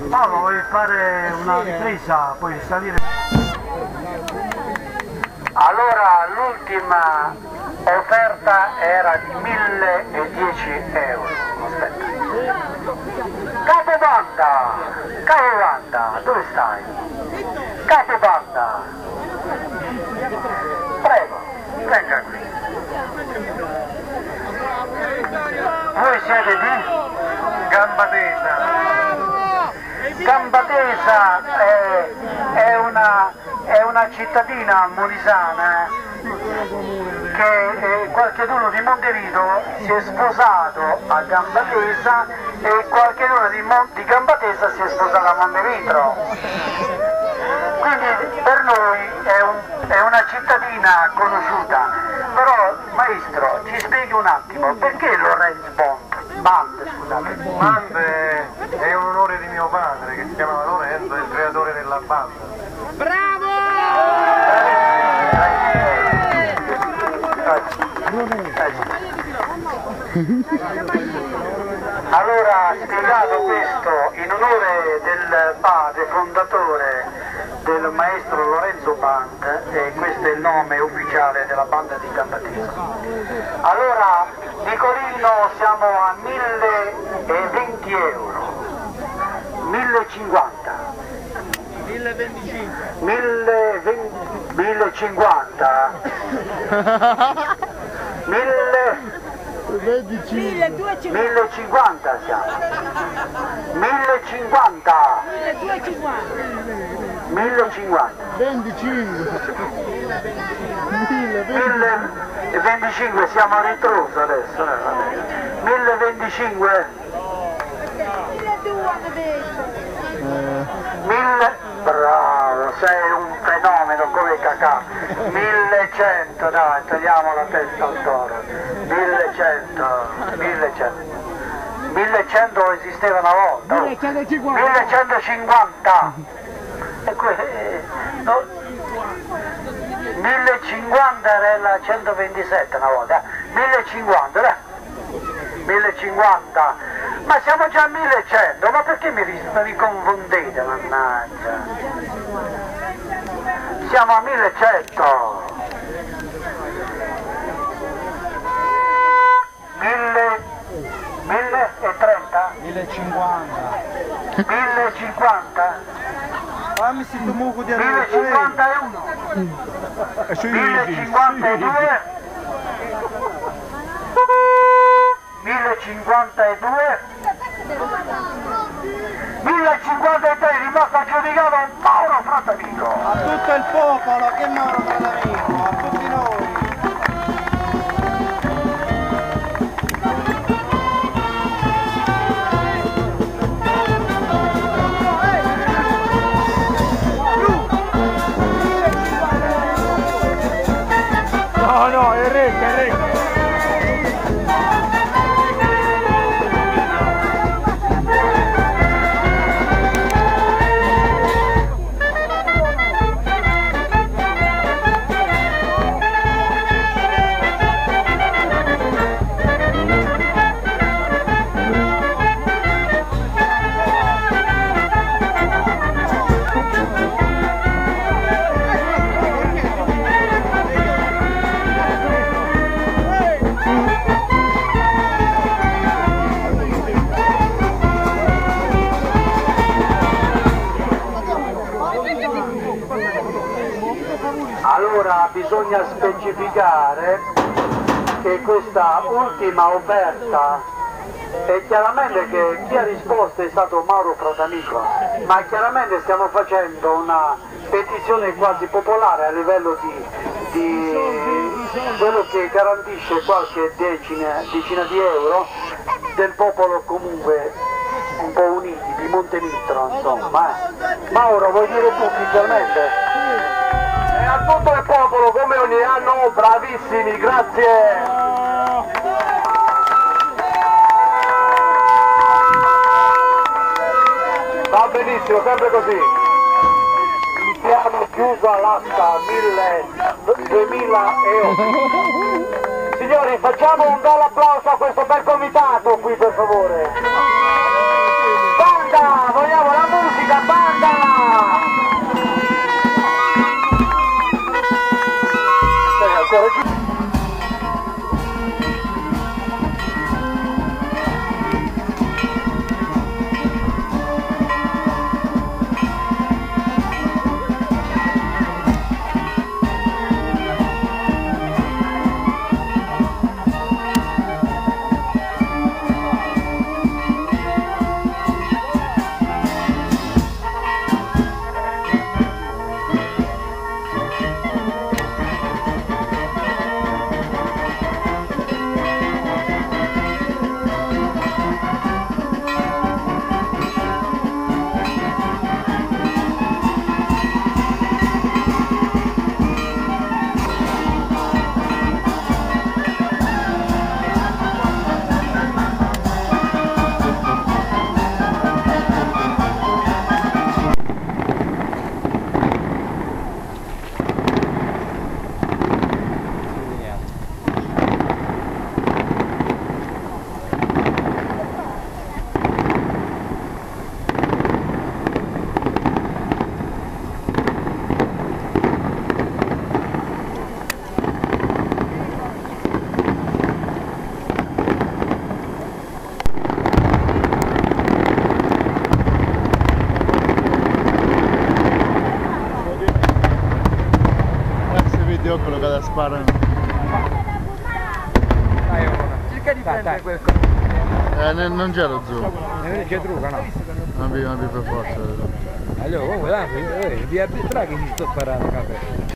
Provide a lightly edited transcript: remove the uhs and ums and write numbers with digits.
Paolo, vuoi fare una ripresa, poi salire? Allora, l'ultima offerta era di 1010 euro. Aspetta. Capobanda, dove stai? Capobanda, prego, venga qui. Voi siete di Gambatesa. Gambatesa è una cittadina molisana che qualcheduno di Montevideo si è sposato a Gambatesa e qualcheduno di Gambatesa si è sposato a Montevideo. Quindi per noi è una cittadina conosciuta. Però maestro, ci spieghi un attimo, perché Lorenzo Band, scusate? Band è un onore di mio padre che si chiamava Lorenzo, è il creatore della banda. Bravo! Allora, spiegato questo in onore del padre fondatore del maestro Lorenzo Band, e questo è il nome ufficiale della banda di Gambatesa. Allora, Nicolino, siamo a 1020 euro, 1050, 1050, 1050 siamo, 1050, 1050, 1025, siamo a ritroso adesso, 1025, 1000, bravo, sei un fenomeno come cacà, 1100, dai, togliamo la testa al toro, 1100 esisteva una volta, 1150, no, 1050 era la 127 una volta, 1050, 1050, ma siamo già a 1100, ma perché mi confondete, mannaggia? Siamo a 1100, 1030, 1050, Fammi si tu muco di 1051, 1052, 1052, 1053, è rimasto aggiudicato Mauro Fratamico. a tutto il popolo che Mauro Fratamico, a tutti noi. No, è recta, è recta. Allora bisogna specificare che questa ultima offerta è chiaramente che chi ha risposto è stato Mauro Fratamico, ma chiaramente stiamo facendo una petizione quasi popolare a livello di quello che garantisce qualche decina di euro del popolo comunque un po' uniti di Montenitro, insomma. Mauro, vuoi dire tu ufficialmente? E a tutto il popolo come ogni anno, bravissimi, grazie! Va benissimo, sempre così. Abbiamo chiuso all'asta 1000 2008. Signori, facciamo un bel applauso a questo bel comitato qui, per favore. Banda, vogliamo la musica, banda! Stai ancora giù. Quello che da sparano. Dai, cerca di prendere quel coso. Non c'è lo zoom. C'è trucca, no? Non vi per forza. Allora, comunque, via Betrà che mi sto sparando, capo.